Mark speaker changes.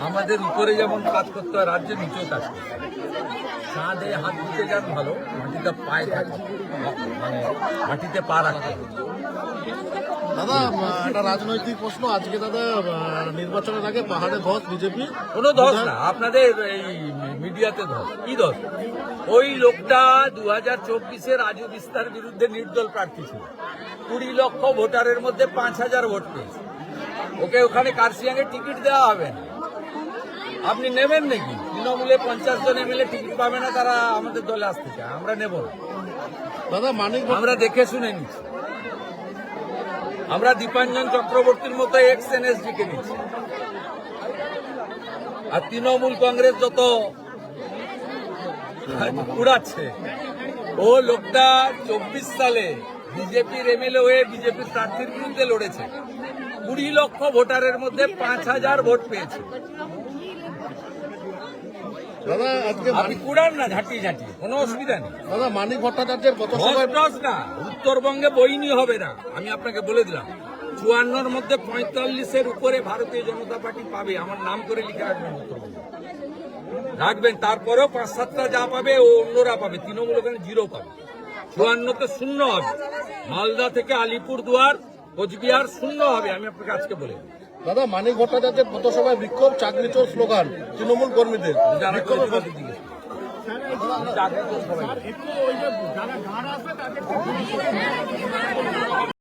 Speaker 1: আমাদের উপরে যেমন কাজ করতে হয়, রাজ্যের নিচেও কাজ করতে হয়। ছাদে হাত দিতে যান ভালো, মাটিতে পায়ে থাকে, মানে মাটিতে পা রাখতে হবে।
Speaker 2: দাদা একটা রাজনৈতিক প্রশ্ন আজকে দাদা, নির্বাচনের আগে পাহাড়ে ধস বিজেপি
Speaker 1: কোনো ধস না, আপনাদের এই মিডিয়াতে ধস। কি ধস? ওই লোকটা 2024-এ রাজু বিস্তার বিরুদ্ধে নির্দল প্রার্থী ছিল, 20 লক্ষ ভোটারের মধ্যে 5,000 ভোট পেয়েছে। ওকে ওখানে কার্শিয়াঙে টিকিট দেওয়া হবে না। আপনি নেবেন নাকি? তৃণমূলে 50 জন এমএলএ টিকিট পাবে না, তারা আমাদের দলে আসতে চায়, আমরা নেব না।
Speaker 2: দাদা মানিক
Speaker 1: আমরা দেখে শুনে নিচ্ছি। আমরা দীপাঞ্জন চক্রবর্তীর মতো এক্স এনএসডি কে নিচ্ছি। আর তৃণমূল কংগ্রেস যত উড়াচ্ছে, ও লোকটা 24 সালে বিজেপির এমএলএ হয়ে বিজেপির প্রার্থীর বিরুদ্ধে লড়েছে, 20 লক্ষ ভোটারের মধ্যে 5,000 ভোট পেয়েছে।
Speaker 2: দাদা আজকে
Speaker 1: আপনি কুড়ান না ঝাঁটিয়ে ঝাঁটিয়ে, কোনো অসুবিধা নেই।
Speaker 2: দাদা মানিক ভট্টাচার্যের পথসভায়
Speaker 1: না, উত্তরবঙ্গে বইনি হবে না, আমি আপনাকে বলে দিলাম। 54-র মধ্যে 45-এর উপরে ভারতীয় জনতা পার্টি পাবে, আমার নাম করে লিখে রাখবেন, উত্তরবঙ্গে রাখবেন। তারপরেও 5-7টা যা পাবে ও অন্যরা পাবে, তৃণমূল ওখানে 0 পাবে। 54-তে 0 হবে, মালদা থেকে আলিপুরদুয়ার কোচবিহার 0 হবে, আমি আপনাকে আজকে বলে দিই।
Speaker 2: দাদা মানিক ভট্টাচার্যের পথসভায় বিক্ষোভ, চাকরি চোর স্লোগান তৃণমূল কর্মীদের। বিক্ষোভের
Speaker 1: দিকে